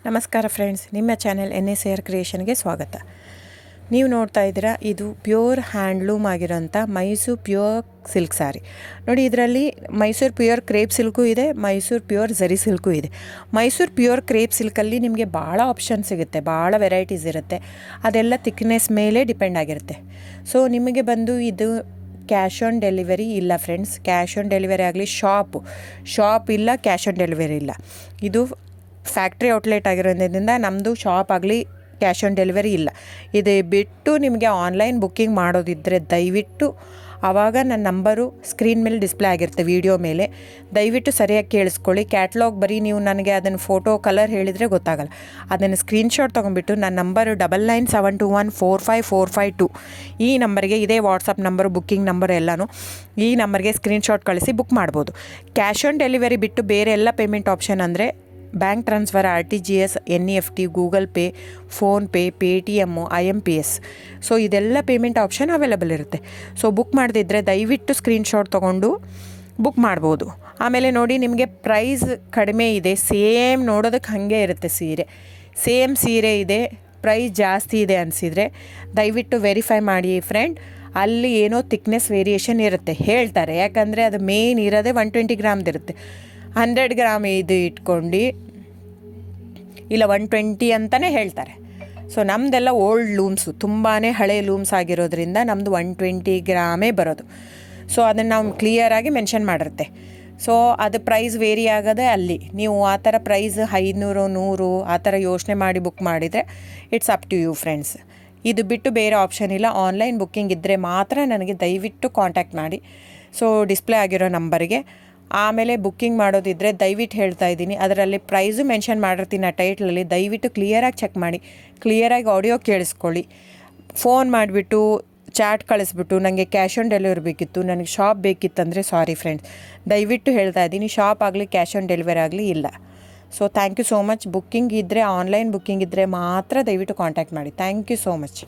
ನಮಸ್ಕಾರ ಫ್ರೆಂಡ್ಸ್, ನಿಮ್ಮ channel NSAR ಕ್ರಿಯೇಷನ್ಗೆ ಸ್ವಾಗತ. ನೀವು ನೋಡ್ತಾ ಇದ್ದೀರಾ, ಇದು ಪ್ಯೂರ್ ಹ್ಯಾಂಡ್ಲೂಮ್ ಆಗಿರೋಂಥ ಮೈಸೂರು ಪ್ಯೂರ್ ಸಿಲ್ಕ್ ಸ್ಯಾರಿ. ನೋಡಿ, ಇದರಲ್ಲಿ ಮೈಸೂರು ಪ್ಯೂರ್ ಕ್ರೇಪ್ ಸಿಲ್ಕು ಇದೆ, ಮೈಸೂರು ಪ್ಯೂರ್ ಝರಿ ಸಿಲ್ಕು ಇದೆ. ಮೈಸೂರು ಪ್ಯೂರ್ ಕ್ರೇಪ್ ಸಿಲ್ಕಲ್ಲಿ ನಿಮಗೆ ಭಾಳ ಆಪ್ಷನ್ ಸಿಗುತ್ತೆ, ಭಾಳ ವೆರೈಟೀಸ್ ಇರುತ್ತೆ. ಅದೆಲ್ಲ ಥಿಕ್ನೆಸ್ ಮೇಲೆ ಡಿಪೆಂಡ್ ಆಗಿರುತ್ತೆ. ಸೊ ನಿಮಗೆ ಬಂದು ಇದು ಕ್ಯಾಶ್ ಆನ್ ಡೆಲಿವರಿ ಇಲ್ಲ ಫ್ರೆಂಡ್ಸ್. ಕ್ಯಾಶ್ ಆನ್ ಡೆಲಿವರಿ ಆಗಲಿ, ಶಾಪ್ ಇಲ್ಲ, ಕ್ಯಾಶ್ ಆನ್ ಡೆಲಿವರಿ ಇಲ್ಲ. ಇದು ಫ್ಯಾಕ್ಟ್ರಿ ಔಟ್ಲೆಟ್ ಆಗಿರೋದ್ರಿಂದ ನಮ್ಮದು ಶಾಪ್ ಆಗಲಿ ಕ್ಯಾಶ್ ಆನ್ ಡೆಲಿವರಿ ಇಲ್ಲ. ಇದು ಬಿಟ್ಟು ನಿಮಗೆ ಆನ್ಲೈನ್ ಬುಕ್ಕಿಂಗ್ ಮಾಡೋದಿದ್ದರೆ ದಯವಿಟ್ಟು ಆವಾಗ ನನ್ನ ನಂಬರು ಸ್ಕ್ರೀನ್ ಮೇಲೆ ಡಿಸ್ಪ್ಲೇ ಆಗಿರುತ್ತೆ, ವಿಡಿಯೋ ಮೇಲೆ. ದಯವಿಟ್ಟು ಸರಿಯಾಗಿ ಕೇಳಿಸ್ಕೊಳ್ಳಿ. ಕ್ಯಾಟ್ಲಾಗ್ ಬರೀ ನೀವು ನನಗೆ ಅದನ್ನು ಫೋಟೋ ಕಲರ್ ಹೇಳಿದರೆ ಗೊತ್ತಾಗಲ್ಲ. ಅದನ್ನು ಸ್ಕ್ರೀನ್ಶಾಟ್ ತೊಗೊಂಡ್ಬಿಟ್ಟು ನನ್ನ ನಂಬರು 9972145452 ಈ ನಂಬರ್ಗೆ, ಇದೇ ವಾಟ್ಸಪ್ ನಂಬರು, ಬುಕ್ಕಿಂಗ್ ನಂಬರು ಎಲ್ಲನೂ ಈ ನಂಬರ್ಗೆ ಸ್ಕ್ರೀನ್ಶಾಟ್ ಕಳಿಸಿ ಬುಕ್ ಮಾಡ್ಬೋದು. ಕ್ಯಾಶ್ ಆನ್ ಡೆಲಿವರಿ ಬಿಟ್ಟು ಬೇರೆ ಎಲ್ಲ ಪೇಮೆಂಟ್ ಆಪ್ಷನ್ ಅಂದರೆ bank transfer, RTGS, NEFT, Google pay, PhonePe, Paytm, IMPS. So ಇದೆಲ್ಲ ಪೇಮೆಂಟ್ ಆಪ್ಷನ್ ಅವೈಲೇಬಲ್ ಇರುತ್ತೆ. ಸೊ ಬುಕ್ ಮಾಡದಿದ್ದರೆ ದಯವಿಟ್ಟು ಸ್ಕ್ರೀನ್ಶಾಟ್ ತೊಗೊಂಡು ಬುಕ್ ಮಾಡ್ಬೋದು. ಆಮೇಲೆ ನೋಡಿ, ನಿಮಗೆ ಪ್ರೈಸ್ ಕಡಿಮೆ ಇದೆ, ಸೇಮ್ ನೋಡೋದಕ್ಕೆ ಹಾಗೆ ಇರುತ್ತೆ ಸೇಮ್ ಸೀರೆ ಇದೆ, ಪ್ರೈಸ್ ಜಾಸ್ತಿ ಇದೆ ಅನಿಸಿದರೆ ದಯವಿಟ್ಟು ವೆರಿಫೈ ಮಾಡಿ ಫ್ರೆಂಡ್. ಅಲ್ಲಿ ಏನೋ ಥಿಕ್ನೆಸ್ ವೇರಿಯೇಷನ್ ಇರುತ್ತೆ, ಹೇಳ್ತಾರೆ. ಯಾಕಂದರೆ ಅದು ಮೇನ್ ಇರೋದೇ 120 ಗ್ರಾಮ್ದಿರುತ್ತೆ. 100 ಗ್ರಾಮ್ ಇದು ಇಟ್ಕೊಂಡು ಇಲ್ಲ 120 ಅಂತಲೇ ಹೇಳ್ತಾರೆ. ಸೊ ನಮ್ಮದೆಲ್ಲ ಓಲ್ಡ್ ಲೂಮ್ಸು, ತುಂಬಾ ಹಳೆ ಲೂಮ್ಸ್ ಆಗಿರೋದ್ರಿಂದ ನಮ್ಮದು 120 ಗ್ರಾಮೇ ಬರೋದು. ಸೊ ಅದನ್ನು ನಾವು ಕ್ಲಿಯರಾಗಿ ಮೆನ್ಷನ್ ಮಾಡಿರುತ್ತೆ. ಸೊ ಅದು ಪ್ರೈಸ್ ವೇರಿ ಆಗೋದೇ ಅಲ್ಲಿ. ನೀವು ಆ ಥರ ಪ್ರೈಸ್ 500, 100 ಆ ಥರ ಯೋಚನೆ ಮಾಡಿ ಬುಕ್ ಮಾಡಿದರೆ it's up to you friends. ಇದು ಬಿಟ್ಟು ಬೇರೆ ಆಪ್ಷನ್ ಇಲ್ಲ. ಆನ್ಲೈನ್ ಬುಕ್ಕಿಂಗ್ ಇದ್ದರೆ ಮಾತ್ರ ನನಗೆ ದಯವಿಟ್ಟು ಕಾಂಟ್ಯಾಕ್ಟ್ ಮಾಡಿ, ಸೊ ಡಿಸ್ಪ್ಲೇ ಆಗಿರೋ ನಂಬರ್ಗೆ. ಆಮೇಲೆ ಬುಕ್ಕಿಂಗ್ ಮಾಡೋದಿದ್ದರೆ ದಯವಿಟ್ಟು ಹೇಳ್ತಾ ಇದ್ದೀನಿ, ಅದರಲ್ಲಿ ಪ್ರೈಸು ಮೆನ್ಷನ್ ಮಾಡಿರ್ತೀನಿ ಆ ಟೈಟ್ಲಲ್ಲಿ. ದಯವಿಟ್ಟು ಕ್ಲಿಯರಾಗಿ ಚೆಕ್ ಮಾಡಿ, ಕ್ಲಿಯರಾಗಿ ಆಡಿಯೋ ಕೇಳಿಸ್ಕೊಳ್ಳಿ. ಫೋನ್ ಮಾಡಿಬಿಟ್ಟು ಚಾಟ್ ಕಳಿಸ್ಬಿಟ್ಟು ನನಗೆ ಕ್ಯಾಶ್ ಆನ್ ಡೆಲಿವರಿ ಬೇಕಿತ್ತು, ನನಗೆ ಶಾಪ್ ಬೇಕಿತ್ತಂದರೆ ಸಾರಿ ಫ್ರೆಂಡ್ಸ್, ದಯವಿಟ್ಟು ಹೇಳ್ತಾ ಇದ್ದೀನಿ, ಶಾಪ್ ಆಗಲಿ ಕ್ಯಾಶ್ ಆನ್ ಡೆಲಿವರಿ ಆಗಲಿ ಇಲ್ಲ. So thank you so much. Booking ಇದ್ದರೆ, ಆನ್ಲೈನ್ ಬುಕ್ಕಿಂಗ್ ಇದ್ದರೆ ಮಾತ್ರ ದಯವಿಟ್ಟು ಕಾಂಟ್ಯಾಕ್ಟ್ ಮಾಡಿ. Thank you so much.